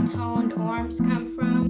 toned arms come from.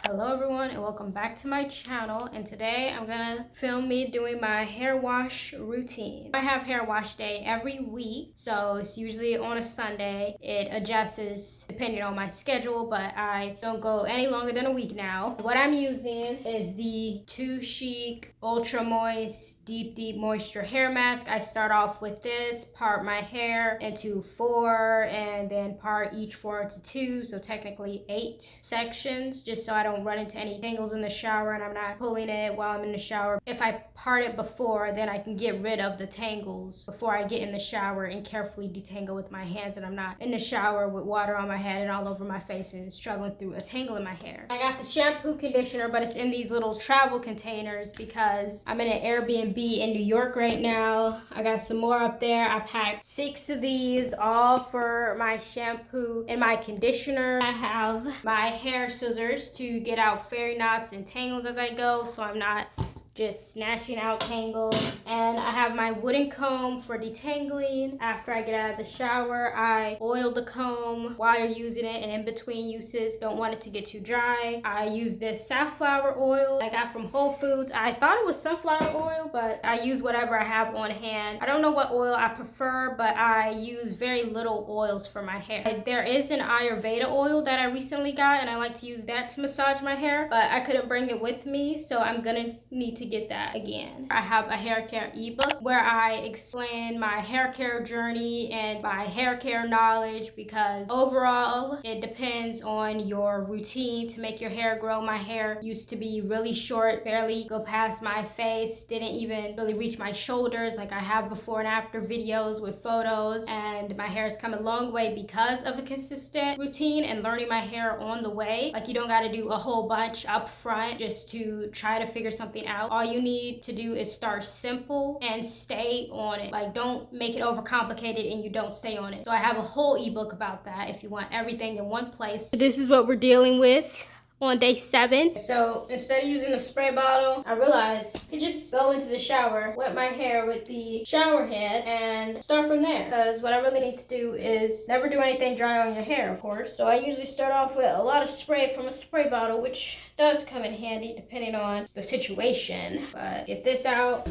Hello everyone and welcome back to my channel, and today I'm gonna film me doing my hair wash routine. I have hair wash day every week, so it's usually on a Sunday. It adjusts depending on my schedule, but I don't go any longer than a week now. What I'm using is the Too Chic Ultra Moist Deep Moisture Hair Mask. I start off with this, part my hair into 4 and then part each 4 into 2, so technically 8 sections, just so I don't run into any tangles in the shower and I'm not pulling it while I'm in the shower. If I part it before, then I can get rid of the tangles before I get in the shower and carefully detangle with my hands, and I'm not in the shower with water on my head and all over my face and struggling through a tangle in my hair. I got the shampoo conditioner, but it's in these little travel containers because I'm in an Airbnb in New York right now. I got some more up there. I packed 6 of these, all for my shampoo and my conditioner. I have my hair scissors to get out fairy knots and tangles as I go, so I'm not just snatching out tangles. And I have my wooden comb for detangling. After I get out of the shower, I oil the comb while you're using it, and in between uses, don't want it to get too dry. I use this safflower oil I got from Whole Foods. I thought it was sunflower oil, but I use whatever I have on hand. I don't know what oil I prefer, but I use very little oils for my hair. There is an Ayurveda oil that I recently got, and I like to use that to massage my hair, but I couldn't bring it with me, so I'm gonna need to get that again. I have a Haircare ebook where I explain my hair care journey and my hair care knowledge, because overall it depends on your routine to make your hair grow. My hair used to be really short, barely go past my face, didn't even really reach my shoulders. Like, I have before and after videos with photos, and my hair has come a long way because of a consistent routine and learning my hair on the way. Like, you don't got to do a whole bunch up front just to try to figure something out. All you need to do is start simple and stay on it. Like, don't make it overcomplicated and you don't stay on it. So I have a whole ebook about that if you want everything in one place. This is what we're dealing with on day 7. So instead of using the spray bottle, I realized I could just go into the shower, wet my hair with the shower head, and start from there. Because what I really need to do is never do anything dry on your hair, of course. So I usually start off with a lot of spray from a spray bottle, which does come in handy depending on the situation. But get this out.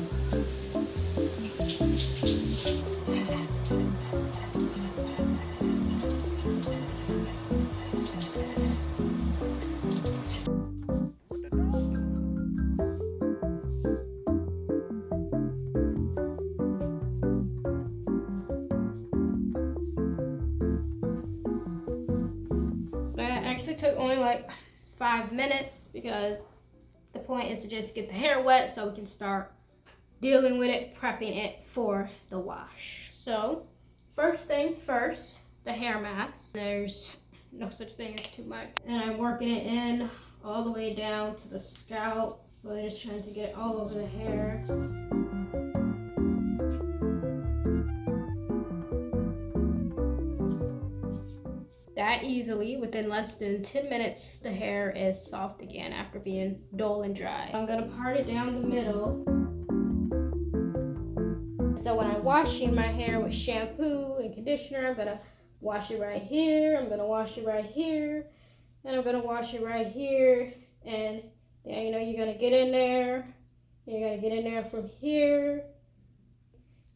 Actually took only like 5 minutes because the point is to just get the hair wet so we can start dealing with it, prepping it for the wash. So first things first, the hair mask. There's no such thing as too much, and I'm working it in all the way down to the scalp, really just trying to get it all over the hair. That easily, within less than 10 minutes, the hair is soft again after being dull and dry. I'm gonna part it down the middle. So when I'm washing my hair with shampoo and conditioner, I'm gonna wash it right here, I'm gonna wash it right here, and I'm gonna wash it right here. And then, you know, you're gonna get in there, and you're gonna get in there from here,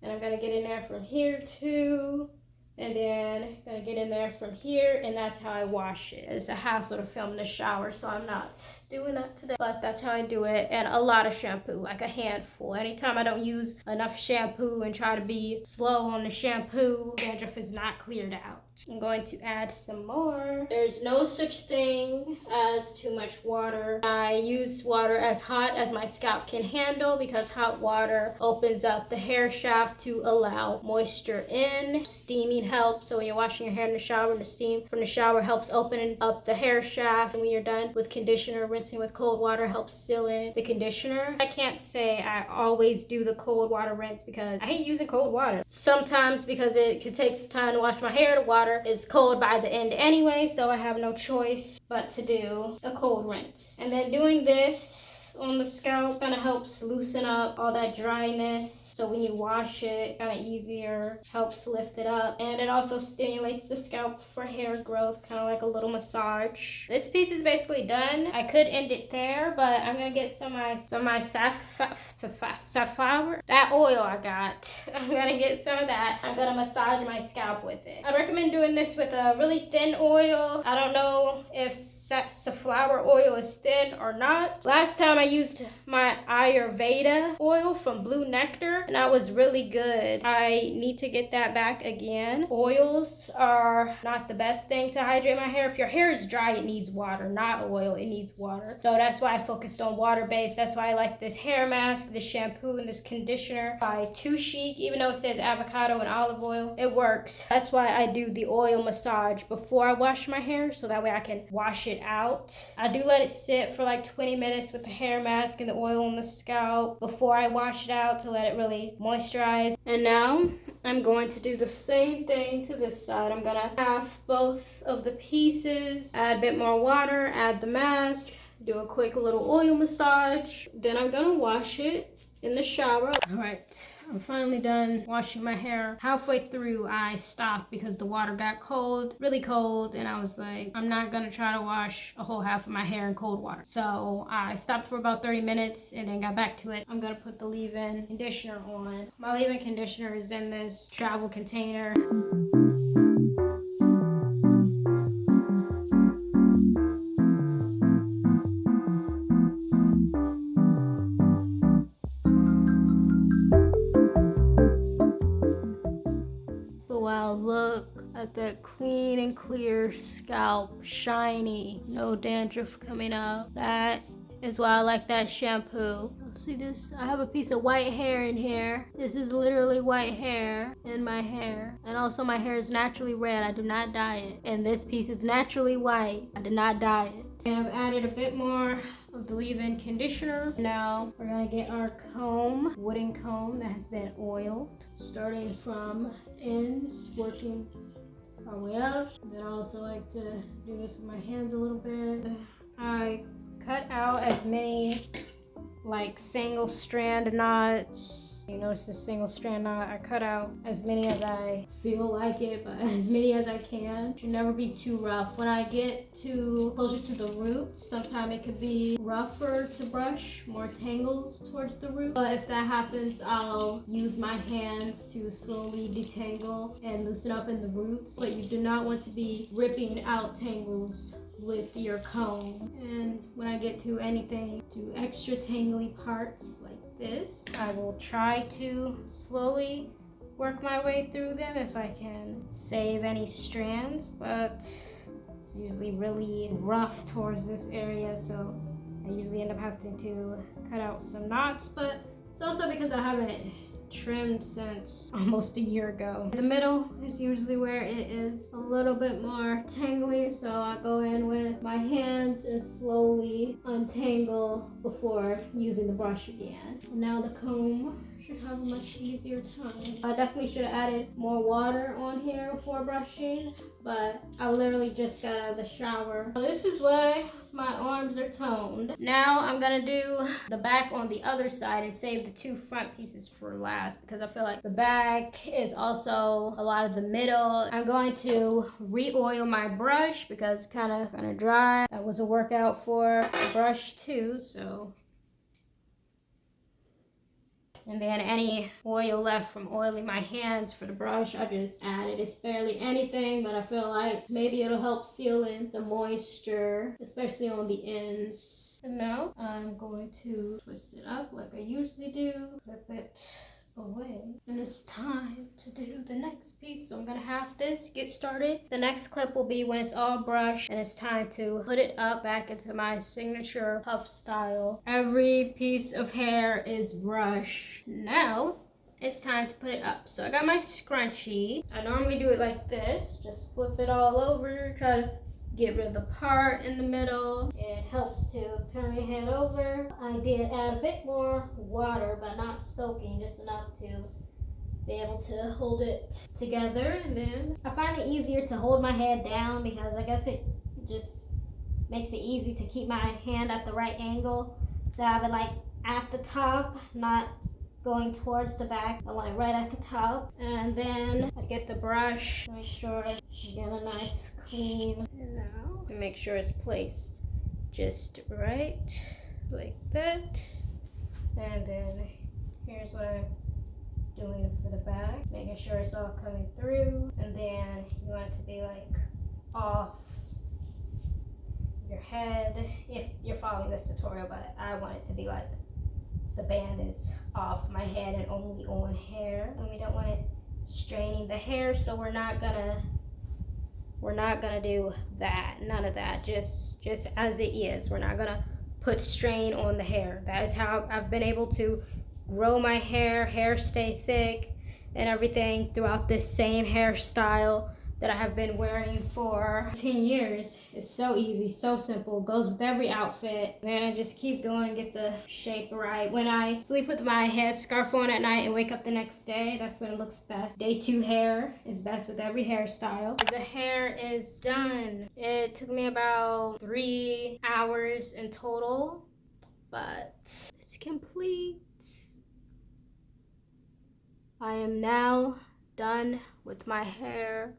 and I'm gonna get in there from here too. And then gonna get in there from here, and that's how I wash it. It's a hassle to film in the shower, so I'm not doing that today, but that's how I do it. And a lot of shampoo, like a handful. Anytime I don't use enough shampoo and try to be slow on the shampoo, dandruff is not cleared out. I'm going to add some more. There's no such thing as too much water. I use water as hot as my scalp can handle because hot water opens up the hair shaft to allow moisture in. Steaming helps, so when you're washing your hair in the shower, the steam from the shower helps open up the hair shaft. And when you're done with conditioner, rinsing with cold water helps seal in the conditioner. I can't say I always do the cold water rinse because I hate using cold water. Sometimes because it could take some time to wash my hair, the water is cold by the end anyway, so I have no choice but to do a cold rinse. And then doing this on the scalp kind of helps loosen up all that dryness So when you wash it, kind of easier, helps lift it up. And it also stimulates the scalp for hair growth, kind of like a little massage. This piece is basically done. I could end it there, but I'm gonna get some of my safflower, that oil I got. I'm gonna get some of that. I'm gonna massage my scalp with it. I recommend doing this with a really thin oil. I don't know if safflower oil is thin or not. Last time I used my Ayurveda oil from Blue Nectar, and that was really good. I need to get that back again. Oils are not the best thing to hydrate my hair. If your hair is dry, it needs water, not oil. It needs water. So that's why I focused on water-based. That's why I like this hair mask, this shampoo, and this conditioner by Too Chic. Even though it says avocado and olive oil, it works. That's why I do the oil massage before I wash my hair, so that way I can wash it out. I do let it sit for like 20 minutes with the hair mask and the oil on the scalp before I wash it out to let it really moisturize. And now I'm going to do the same thing to this side. I'm gonna half both of the pieces, add a bit more water, add the mask, do a quick little oil massage. Then I'm gonna wash it in the shower. All right, I'm finally done washing my hair. Halfway through, I stopped because the water got cold, really cold, and I was like, I'm not gonna try to wash a whole half of my hair in cold water. So I stopped for about 30 minutes and then got back to it. I'm gonna put the leave-in conditioner on. My leave-in conditioner is in this travel container. Wow, look at that clean and clear scalp, shiny, no dandruff coming up. That is why I like that shampoo. See this? I have a piece of white hair in here. This is literally white hair in my hair. And also my hair is naturally red. I do not dye it. And this piece is naturally white. I did not dye it. And I've added a bit more of the leave-in conditioner. Now we're gonna get our comb, wooden comb that has been oiled, starting from ends, working our way up. Then I also like to do this with my hands a little bit. I cut out as many like single strand knots. You notice the single strand knot, I cut out as many as I feel like it, but as many as I can. Should never be too rough. When I get too closer to the roots, sometimes it could be rougher to brush, more tangles towards the root. But if that happens, I'll use my hands to slowly detangle and loosen up in the roots. But you do not want to be ripping out tangles with your comb. And when I get to anything, to extra tangly parts like this, I will try to slowly work my way through them if I can save any strands, but it's usually really rough towards this area, so I usually end up having to cut out some knots, but it's also because I haven't trimmed since almost a year ago. The middle is usually where it is a little bit more tangly, so I go in with my hands and slowly untangle before using the brush again. And now the comb should have a much easier time. I definitely should have added more water on here before brushing, but I literally just got out of the shower. This is why my arms are toned. Now I'm gonna do the back on the other side and save the two front pieces for last because I feel like the back is also a lot of the middle. I'm going to re-oil my brush because it's kind of dry. That was a workout for the brush too, so. And then any oil left from oiling my hands for the brush, I just added. It's barely anything, but I feel like maybe it'll help seal in the moisture, especially on the ends. And now I'm going to twist it up like I usually do, flip it away. And it's time to do the next piece. So I'm gonna have this get started. The next clip will be when it's all brushed and it's time to put it up back into my signature puff style. Every piece of hair is brushed. Now it's time to put it up. So I got my scrunchie. I normally do it like this, just flip it all over, try to get rid of the part in the middle. It helps to turn your head over. I did add a bit more water, but not soaking, just enough to be able to hold it together. And then I find it easier to hold my head down because I guess it just makes it easy to keep my hand at the right angle, to have it like at the top, not going towards the back, I want it right at the top. And then I get the brush, make sure you get a nice clean. And now make sure it's placed just right like that. And then here's what I'm doing for the back, making sure it's all coming through. And then you want it to be like off your head if you're following this tutorial, but I want it to be like the band is off my head and only on hair. And we don't want it straining the hair, so we're not gonna do that. None of that. Just as it is. We're not gonna put strain on the hair. That is how I've been able to grow my hair stay thick and everything throughout this same hairstyle that I have been wearing for 10 years. It's so easy, so simple, goes with every outfit. Then I just keep going and get the shape right. When I sleep with my head scarf on at night and wake up the next day, that's when it looks best. Day 2 hair is best with every hairstyle. The hair is done. It took me about 3 hours in total, but it's complete. I am now done with my hair.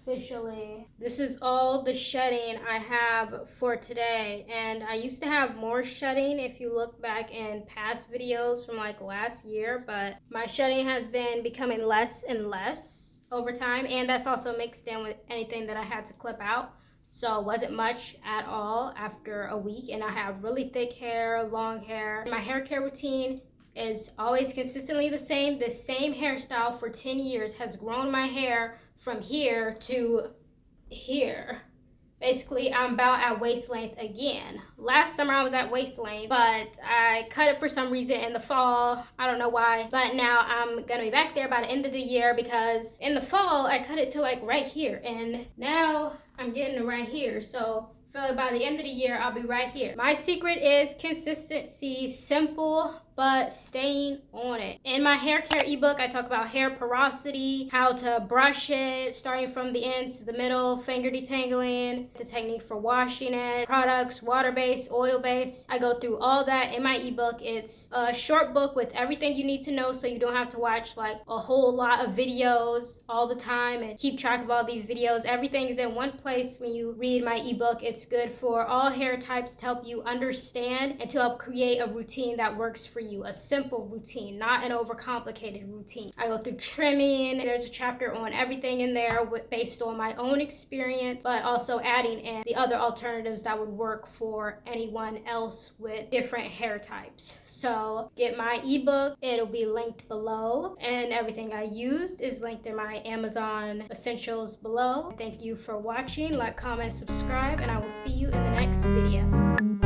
Officially. This is all the shedding I have for today, and I used to have more shedding if you look back in past videos from like last year, but my shedding has been becoming less and less over time, and that's also mixed in with anything that I had to clip out, so it wasn't much at all after a week. And I have really thick hair, long hair. My hair care routine is always consistently the same. This same hairstyle for 10 years has grown my hair from here to here. Basically, I'm about at waist length again. Last summer I was at waist length, but I cut it for some reason in the fall. I don't know why, but now I'm gonna be back there by the end of the year, because in the fall I cut it to like right here, and now I'm getting it right here. So I feel like by the end of the year I'll be right here. My secret is consistency, simple but staying on it. In my hair care ebook, I talk about hair porosity, how to brush it, starting from the ends to the middle, finger detangling, the technique for washing it, products, water-based, oil-based. I go through all that in my ebook. It's a short book with everything you need to know, so you don't have to watch like a whole lot of videos all the time and keep track of all these videos. Everything is in one place when you read my ebook. It's good for all hair types to help you understand and to help create a routine that works for you. A simple routine, not an overcomplicated routine. I go through trimming. There's a chapter on everything in there based on my own experience, but also adding in the other alternatives that would work for anyone else with different hair types. So get my ebook. It'll be linked below, and everything I used is linked in my Amazon essentials below. Thank you for watching. Like, comment, subscribe, and I will see you in the next video.